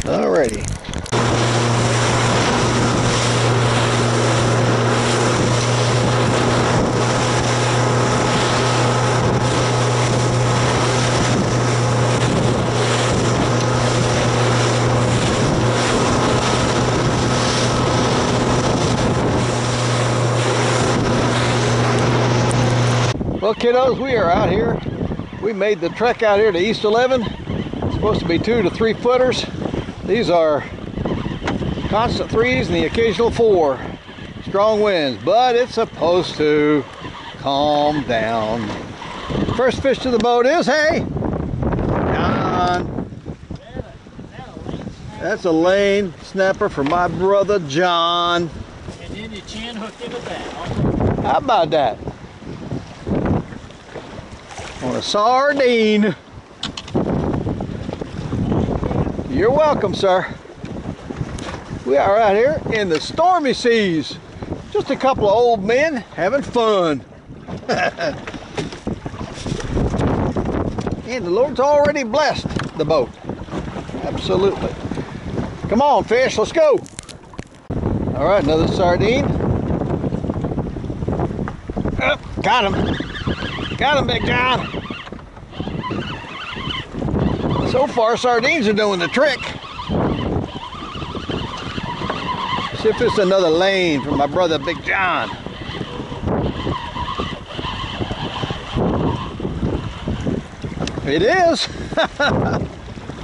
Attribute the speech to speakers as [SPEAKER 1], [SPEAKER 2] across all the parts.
[SPEAKER 1] Alrighty. Well, kiddos, we are out here. We made the trek out here to East 11. It's supposed to be 2 to 3 footers. These are constant 3s and the occasional 4. Strong winds, but it's supposed to calm down. First fish to the boat is, hey, John. That's a lane snapper for my brother John.
[SPEAKER 2] And then you chin hooked it with that.
[SPEAKER 1] How about that? On a sardine. You're welcome, sir. We are out here in the stormy seas. Just a couple of old men having fun. And the Lord's already blessed the boat. Absolutely. Come on, fish, let's go. All right, another sardine. Oh, got him. Got him, Big John. So far, sardines are doing the trick. See if it's another lane from my brother, Big John. It is.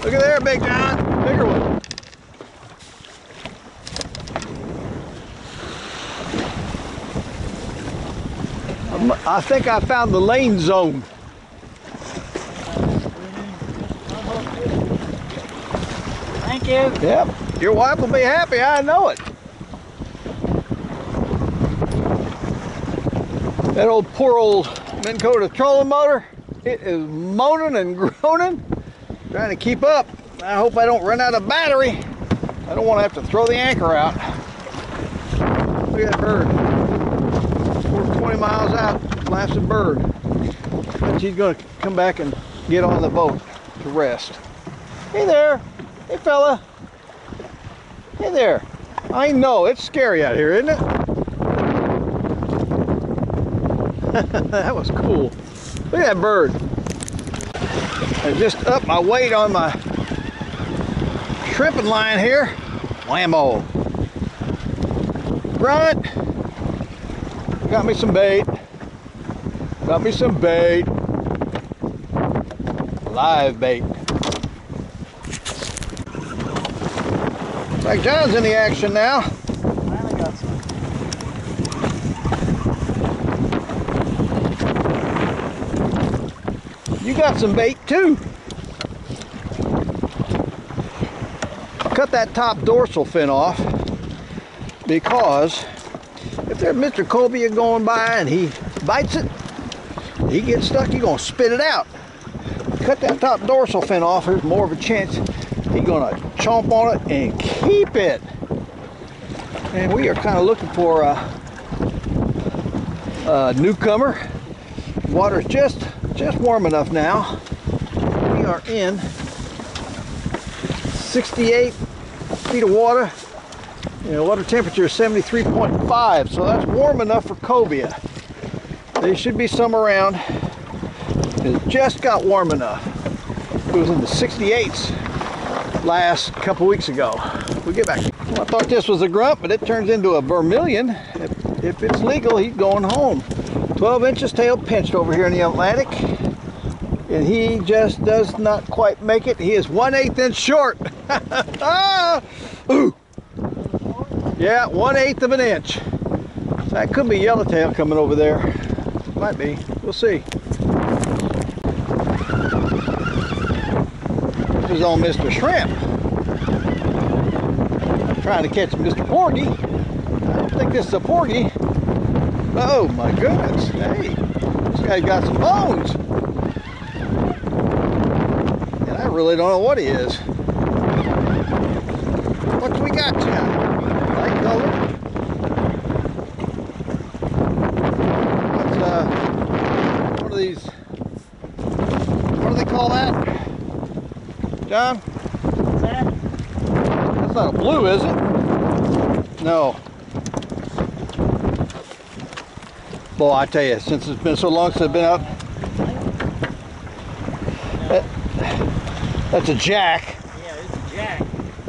[SPEAKER 1] Look at there, Big John. Bigger one. I think I found the lane zone.
[SPEAKER 2] Thank you.
[SPEAKER 1] Yep, your wife will be happy, I know it. That old poor old Minn Kota trolling motor, it is moaning and groaning, trying to keep up. I hope I don't run out of battery. I don't want to have to throw the anchor out. Look at that bird. We're 20 miles out, blasted bird. But she's going to come back and get on the boat to rest. Hey there. Hey fella. Hey there. I know, it's scary out here, isn't it? That was cool. Look at that bird. I just upped my weight on my shrimping line here. Whammo. Grunt. Got me some bait. Got me some bait. Live bait. Like John's in the action now.
[SPEAKER 2] Finally got some.
[SPEAKER 1] You got some bait too. Cut that top dorsal fin off because if there's Mr. Cobia going by and he bites it, he gets stuck, he's gonna spit it out. Cut that top dorsal fin off, there's more of a chance he's gonna chomp on it and keep it. And we are kind of looking for a newcomer. Water's just warm enough now. We are in 68 feet of water. Water temperature is 73.5, so that's warm enough for cobia. They should be some around. It just got warm enough. It was in the 68s last couple weeks ago. We get back. Well, I thought this was a grunt, but it turns into a vermilion. If it's legal, he's going home. 12 inches tail pinched over here in the Atlantic, and he just does not quite make it. He is 1/8 inch short. Ah! Ooh. Yeah, 1/8 of an inch. So that could be yellowtail coming over there. might be. We'll see. This is on Mr. Shrimp. I'm trying to catch Mr. Porgy. I don't think this is a porgy. Oh my goodness. Hey, this guy got some bones. And I really don't know what he is. What do we got here? Light color. What's one of these? What do they call that? John?
[SPEAKER 2] What's that?
[SPEAKER 1] That's not a blue, is it? No. Boy, I tell you, since it's been so long since I've been out. That's a jack.
[SPEAKER 2] Yeah, it's a jack.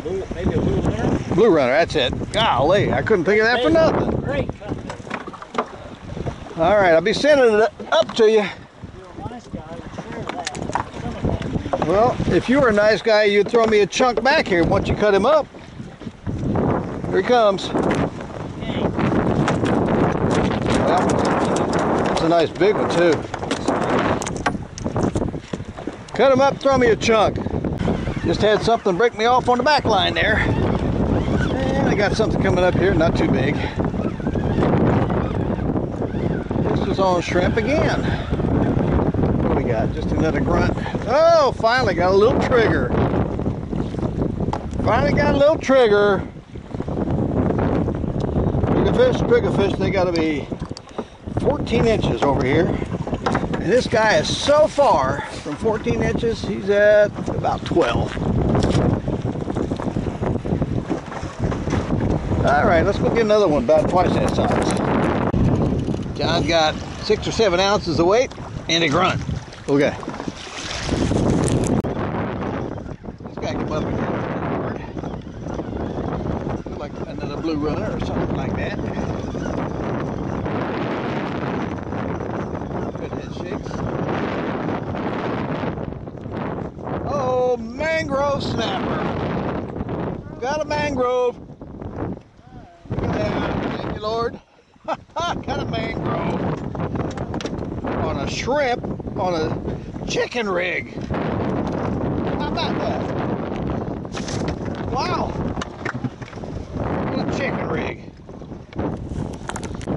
[SPEAKER 2] Blue, maybe a blue runner.
[SPEAKER 1] Blue runner, that's it. Golly, I couldn't think of that for nothing.
[SPEAKER 2] Great company.
[SPEAKER 1] All right, I'll be sending it up to you.
[SPEAKER 2] If you're a nice guy, you'd share that. Some of that.
[SPEAKER 1] Well, if you were a nice guy, you'd throw me a chunk back here once you cut him up. Here he comes.
[SPEAKER 2] Okay.
[SPEAKER 1] Well, that's a nice big one too. Cut him up, throw me a chunk. Just had something break me off on the back line there. And I got something coming up here, not too big. This is on shrimp again. What do we got? Just another grunt. Oh, finally got a little trigger. Finally got a little trigger. Triggerfish, they gotta be 14 inches over here. And this guy is so far from 14 inches, he's at about 12. All right, let's go get another one about twice that size. John's got 6 or 7 ounces of weight and a grunt. Okay. This guy came up here. Looks like another blue runner or something like that. Good head shakes. Oh, mangrove snapper. Got a mangrove. Look at that. Thank you, Lord. Got a mangrove. On a shrimp on a chicken rig. How about that? Wow. What a chicken rig.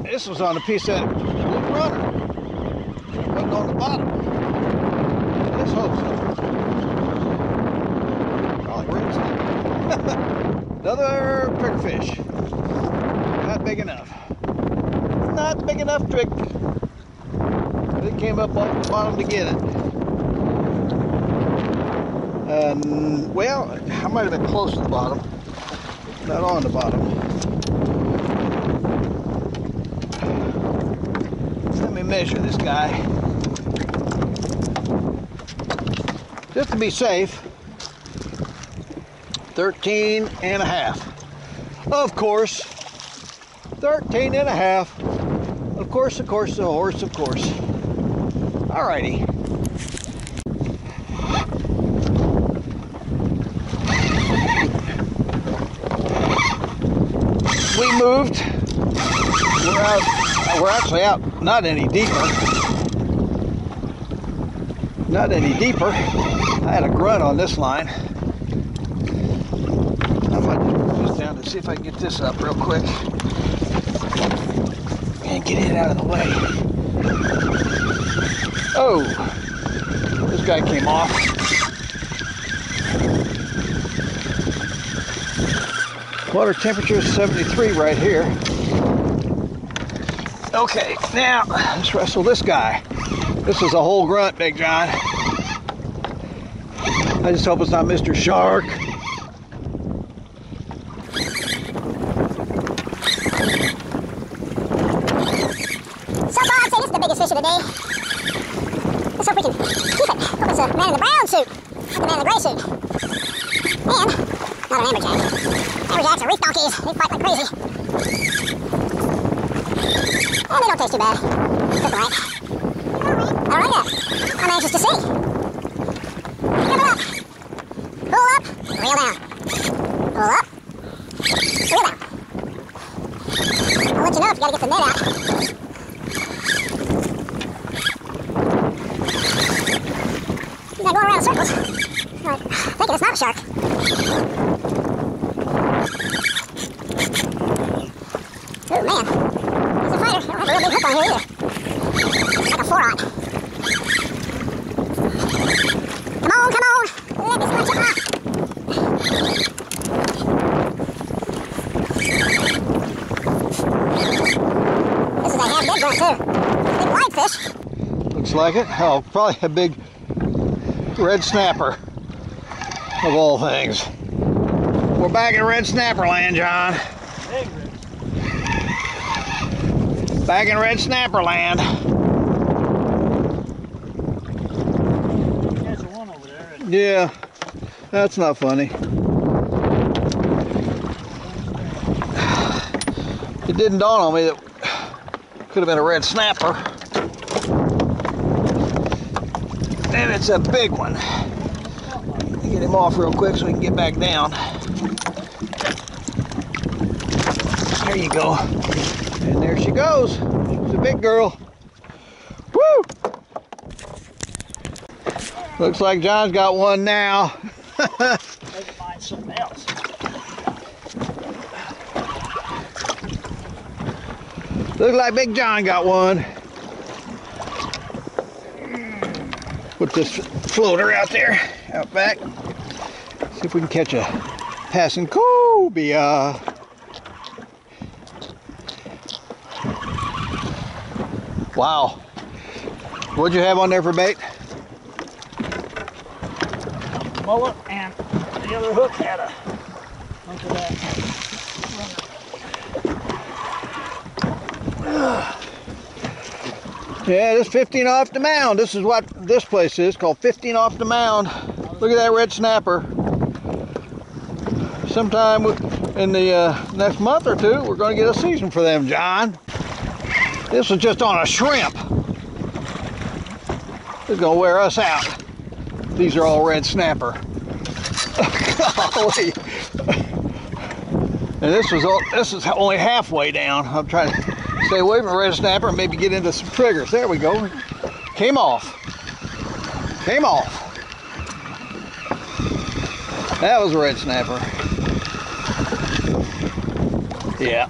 [SPEAKER 1] This was on a piece of blue runner. It wasn't on the bottom. Let's hope so. Probably rips it. Another triggerfish. Not big enough. Not big enough trick. It came up off the bottom to get it. Well, I might have been close to the bottom. Not on the bottom. Let me measure this guy. Just to be safe. 13 and a half. Of course. 13 and a half. Of course, the horse, of course. Alrighty. We moved. We're actually out not any deeper. Not any deeper. I had a grunt on this line. I might put this down to see if I can get this up real quick. And get it out of the way. Oh, this guy came off. Water temperature is 73 right here. Okay, now let's wrestle this guy. This is a whole grunt, Big John. I just hope it's not Mr. Shark.
[SPEAKER 3] Fish of the day. Let's hope we can keep it. Hope it's a man in the brown suit, not the man in the gray suit. And not an amberjack. Amberjacks are reef donkeys. They fight like crazy. And they don't taste too bad. Cook right. Alright then. I'm anxious to see. Give it up. Pull up. Reel down. Pull up. Reel down. I'll let you know if you gotta get the net out. going around in circles. I'm thinking it's not a shark. Oh man, he's a fighter. I don't have a real big hook on here either. It's like a 4-aught. Come on, come on. Let me scratch it out. This is a half dead grunt too. A big wide fish.
[SPEAKER 1] Looks like it. Oh, probably a big red snapper of all things. We're back in red snapper land, John.
[SPEAKER 2] Big red.
[SPEAKER 1] Back in red snapper land.
[SPEAKER 2] There's one over there.
[SPEAKER 1] Yeah, that's not funny. It didn't dawn on me that could have been a red snapper. And it's a big one. Get him off real quick so we can get back down. There you go. And there she goes. She's a big girl. Woo! Looks like John's got one now.
[SPEAKER 2] Maybe find something else.
[SPEAKER 1] Looks like Big John got one. Put this floater out there, out back. See if we can catch a passing cobia. Wow. What'd you have on there for bait?
[SPEAKER 2] Mullet, and the other hook had a hunk of that.
[SPEAKER 1] Yeah, this 15 off the mound. This is what this place is, called 15 off the mound. Look at that red snapper. Sometime in the next month or two, we're going to get a season for them, John. This was just on a shrimp. It's going to wear us out. These are all red snapper. Golly. And this is only halfway down. I'm trying to stay away from a red snapper and maybe get into some triggers. There we go. Came off. Came off. That was a red snapper. Yeah.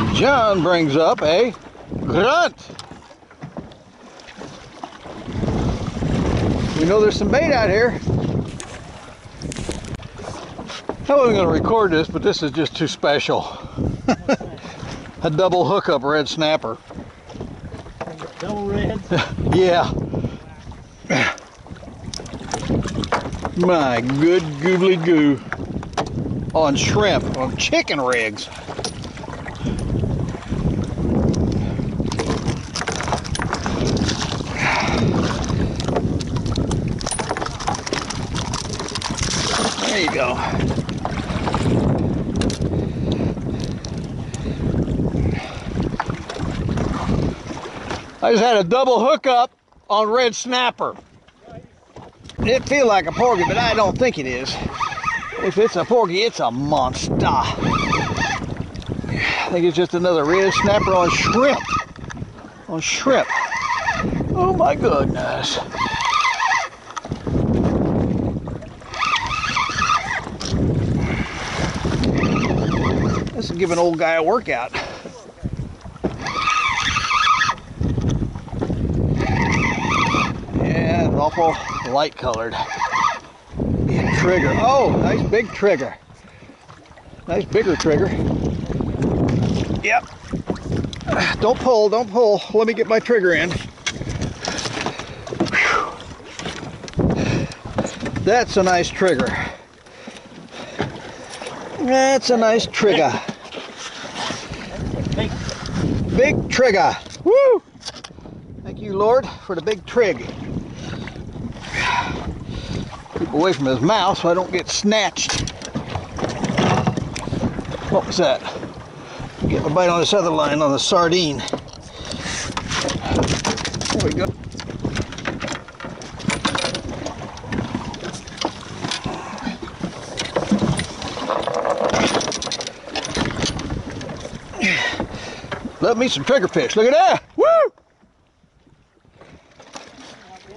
[SPEAKER 1] And John brings up a grunt. We know there's some bait out here. I wasn't going to record this, but this is just too special. A double hookup red snapper.
[SPEAKER 2] Double red?
[SPEAKER 1] Yeah. My good googly goo. On shrimp, on chicken rigs. There you go. I just had a double hookup on red snapper. It feels like a porgy, but I don't think it is. If it's a porgy, it's a monster. I think it's just another red snapper on shrimp. On shrimp. Oh my goodness. This will give an old guy a workout. Yeah, it's awful light colored. Big trigger. Oh, nice big trigger. Nice bigger trigger. Yep. Don't pull, don't pull. Let me get my trigger in. Whew. That's a nice trigger. That's a nice trigger. Big trigger. Woo! Thank you, Lord, for the big trig. Keep away from his mouth so I don't get snatched. What was that? Getting a bite on this other line on the sardine. There we go. Love me some triggerfish. Look at that. Woo!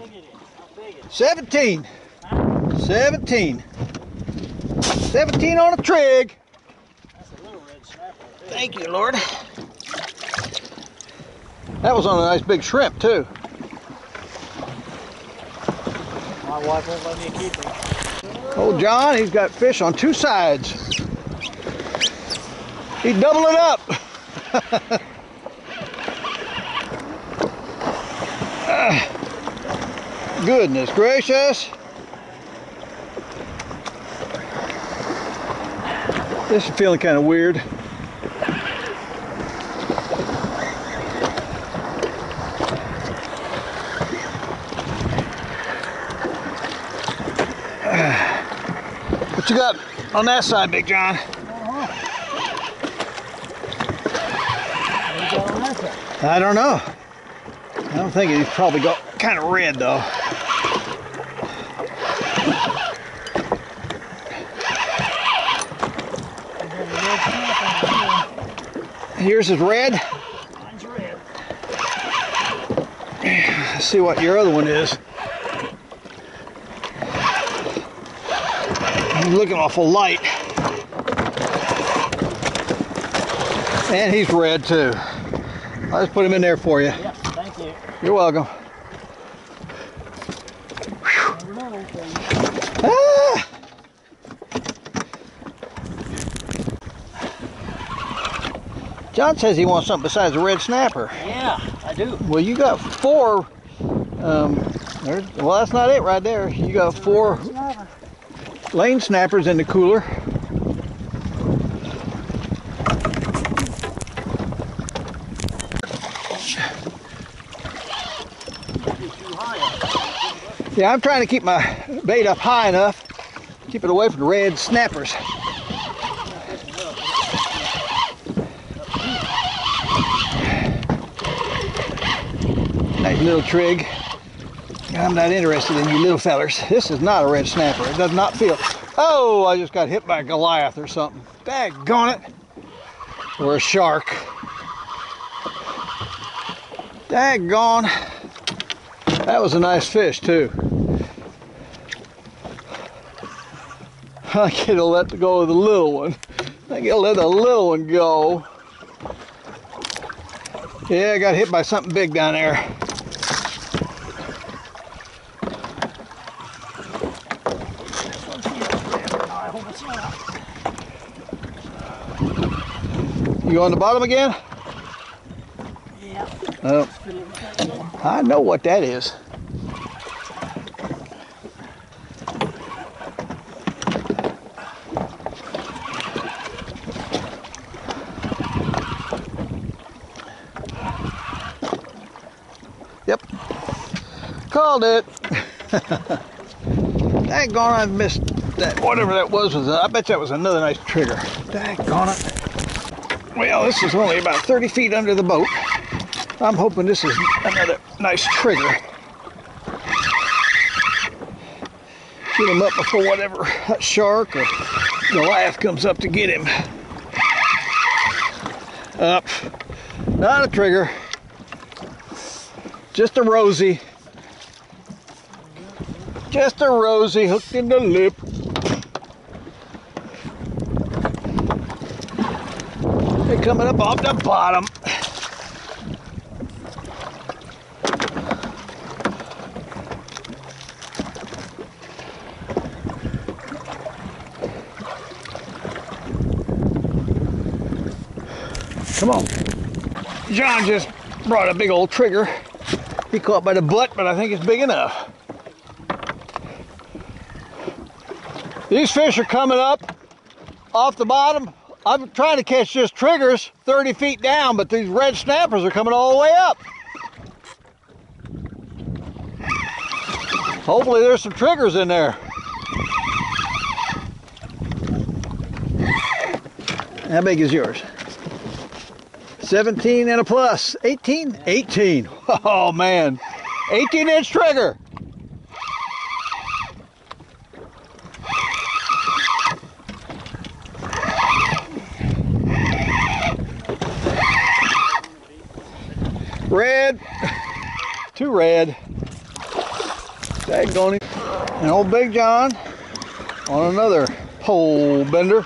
[SPEAKER 2] big it is? How big is it?
[SPEAKER 1] 17.
[SPEAKER 2] Huh?
[SPEAKER 1] 17. 17 on a trig.
[SPEAKER 2] That's a little red snapper.
[SPEAKER 1] Thank you, Lord. That was on a nice big shrimp, too.
[SPEAKER 2] My wife won't let me keep him.
[SPEAKER 1] Old John, he's got fish on two sides. He's doubling it up. Goodness gracious. This is feeling kind of weird. What you got on that side, Big John?
[SPEAKER 2] What you got on that side?
[SPEAKER 1] I don't know. I don't think he's probably got kind of red though. Yours is red?
[SPEAKER 2] Mine's red.
[SPEAKER 1] Let's see what your other one is. He's looking awful light. And he's red too. I'll just put him in there for you.
[SPEAKER 2] Yeah, thank you.
[SPEAKER 1] You're welcome.
[SPEAKER 2] Never know,
[SPEAKER 1] Ah! John says he wants something besides a red snapper.
[SPEAKER 2] Yeah, I do.
[SPEAKER 1] Well, you got four. Well, that's not it right there. You got four lane snappers in the cooler. Yeah, I'm trying to keep my bait up high enough, keep it away from the red snappers. Nice little trig. I'm not interested in you little fellers. This is not a red snapper. It does not feel. Oh, I just got hit by a Goliath or something. Daggone it. Or a shark. Daggone. That was a nice fish too. I gotta let go of the little one. I gotta let the little one go. Yeah, I got hit by something big down there. You on the bottom again?
[SPEAKER 2] Yeah.
[SPEAKER 1] Oh, I know what that is. Yep. Called it. Daggone, I missed that. Whatever that was, I bet that was another nice trigger. Daggone it. Well, this is only about 30 feet under the boat. I'm hoping this is another nice trigger. Get him up before whatever that shark or Goliath comes up to get him. Up. Not a trigger. Just a rosy. Just a rosy hooked in the lip. They're coming up off the bottom. Come on. John just brought a big old trigger. He caught by the butt, but I think it's big enough. These fish are coming up off the bottom. I'm trying to catch just triggers 30 feet down, but these red snappers are coming all the way up. Hopefully there's some triggers in there. How big is yours? 17 and a plus. 18? 18. Oh man. 18-inch trigger. Red. Too red. Daggone him. And old Big John on another pole bender.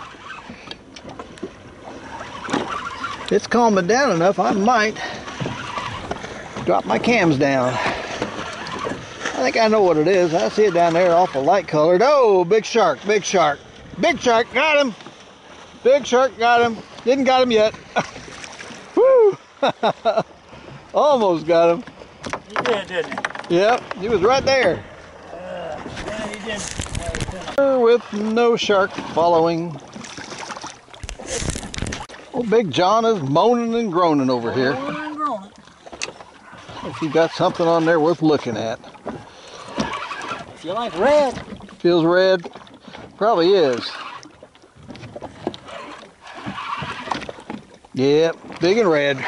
[SPEAKER 1] It's calming down enough, I might drop my cams down. I think I know what it is. I see it down there, awful light colored. Oh, big shark, big shark. Big shark, got him. Big shark, got him. Didn't got him yet. Woo! Almost got him.
[SPEAKER 2] He did, didn't he?
[SPEAKER 1] Yep, he was right there.
[SPEAKER 2] Yeah, he did.
[SPEAKER 1] With no shark following. Oh, Big John is moaning and groaning over here. If you got something on there worth looking at.
[SPEAKER 2] If you like red.
[SPEAKER 1] Feels red. Probably is. Yep, big and red.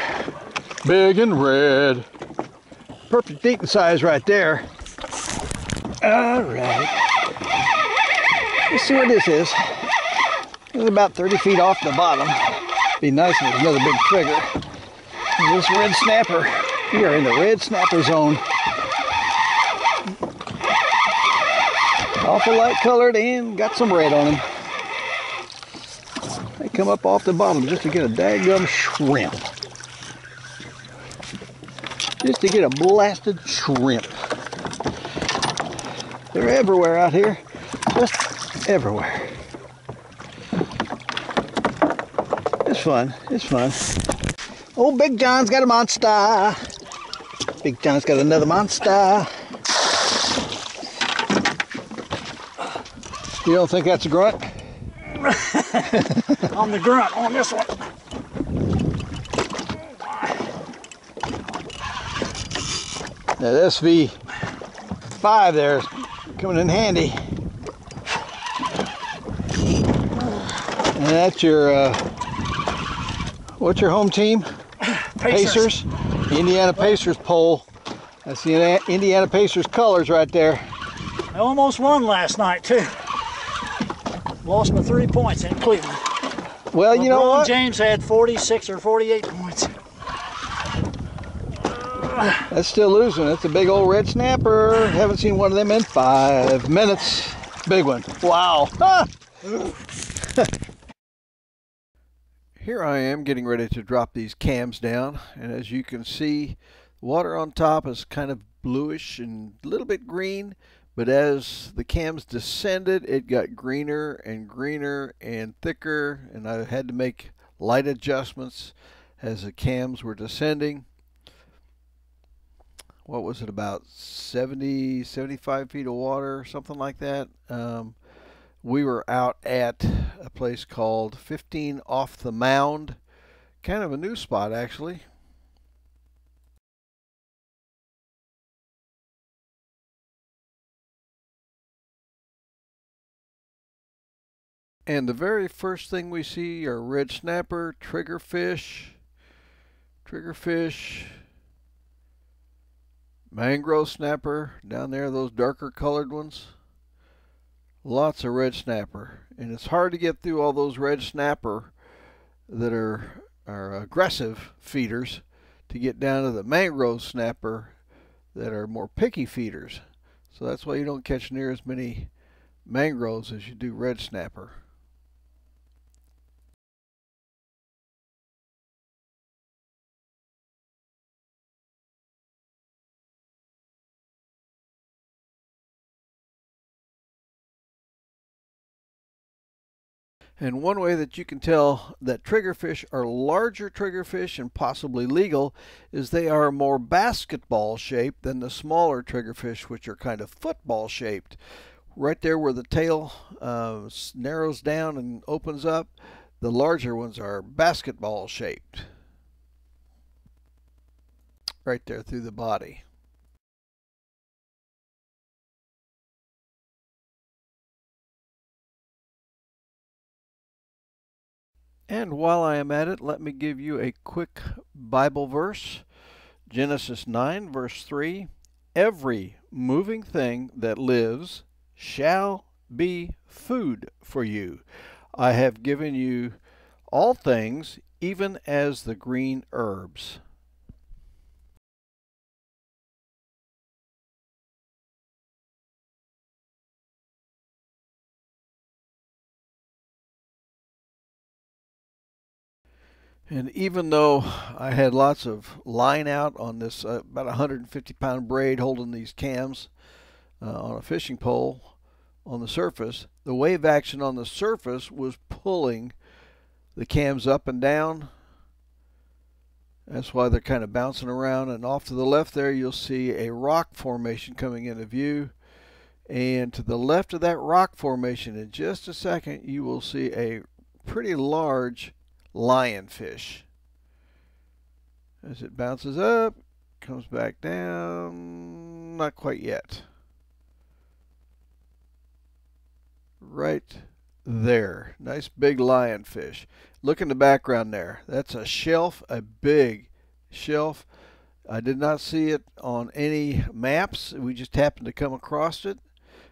[SPEAKER 1] Big and red. Perfect eating size right there. All right. Let's see what this is. It's about 30 feet off the bottom. Be nice if it was another big trigger. And this red snapper. We are in the red snapper zone. Awful light colored and got some red on him. They come up off the bottom just to get a daggum shrimp. Just to get a blasted shrimp. They're everywhere out here. Just everywhere. It's fun. It's fun. Old Big John's got a monster. Big John's got another monster. You don't think that's a grunt?
[SPEAKER 2] I'm the grunt on this one.
[SPEAKER 1] Now this V5 there is coming in handy. And that's your, what's your home team? Pacers. Indiana Pacers pole. That's the Indiana Pacers colors right there.
[SPEAKER 2] I almost won last night too. Lost my 3 points in Cleveland.
[SPEAKER 1] Well, you know what?
[SPEAKER 2] James had 46 or 48 points.
[SPEAKER 1] That's still losing. That's a big old red snapper. Haven't seen one of them in 5 minutes. Big one. Wow. Ah! Here I am getting ready to drop these cams down, and as you can see, the water on top is kind of bluish and a little bit green, but as the cams descended, it got greener and greener and thicker, and I had to make light adjustments as the cams were descending. What was it, about 70, 75 feet of water, something like that. We were out at a place called 15 Off the Mound. Kind of a new spot, actually. And the very first thing we see are red snapper, triggerfish, mangrove snapper, down there, those darker colored ones. Lots of red snapper, and it's hard to get through all those red snapper that are aggressive feeders to get down to the mangrove snapper that are more picky feeders. So that's why you don't catch near as many mangroves as you do red snapper. And one way that you can tell that triggerfish are larger triggerfish and possibly legal is they are more basketball shaped than the smaller triggerfish, which are kind of football shaped. Right there where the tail narrows down and opens up, the larger ones are basketball shaped. Right there through the body. And while I am at it, let me give you a quick Bible verse. Genesis 9, verse 3. Every moving thing that lives shall be food for you. I have given you all things, even as the green herbs. And even though I had lots of line out on this about 150-pound braid holding these cams on a fishing pole on the surface, the wave action on the surface was pulling the cams up and down. That's why they're kind of bouncing around. And off to the left there, you'll see a rock formation coming into view. And to the left of that rock formation, in just a second, you will see a pretty large lionfish. As it bounces up, comes back down, not quite yet. Right there, nice big lionfish. Look in the background there. That's a shelf, a big shelf. I did not see it on any maps. We just happened to come across it.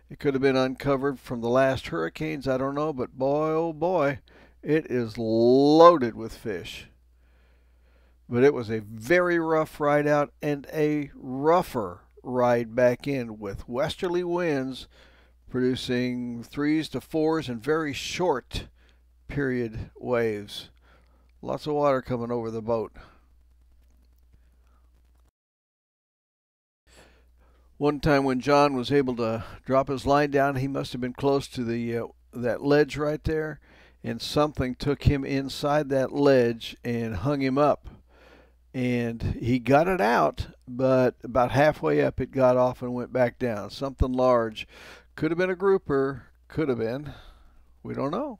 [SPEAKER 1] It could have been uncovered from the last hurricanes, I don't know, but boy, oh boy, it is loaded with fish. But it was a very rough ride out and a rougher ride back in with westerly winds producing 3s to 4s and very short period waves. Lots of water coming over the boat. One time when John was able to drop his line down, he must have been close to the that ledge right there, and something took him inside that ledge and hung him up. And he got it out, but about halfway up it got off and went back down. Something large. Could have been a grouper, could have been. We don't know.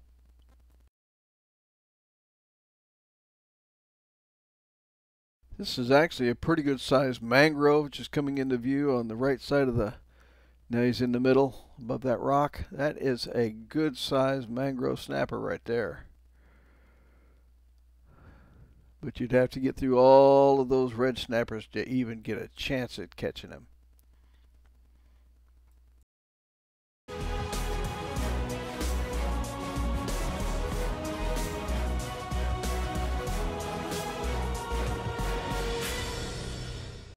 [SPEAKER 1] This is actually a pretty good sized mangrove just coming into view on the right side of the, now he's in the middle above that rock. That is a good sized mangrove snapper right there. But you'd have to get through all of those red snappers to even get a chance at catching him.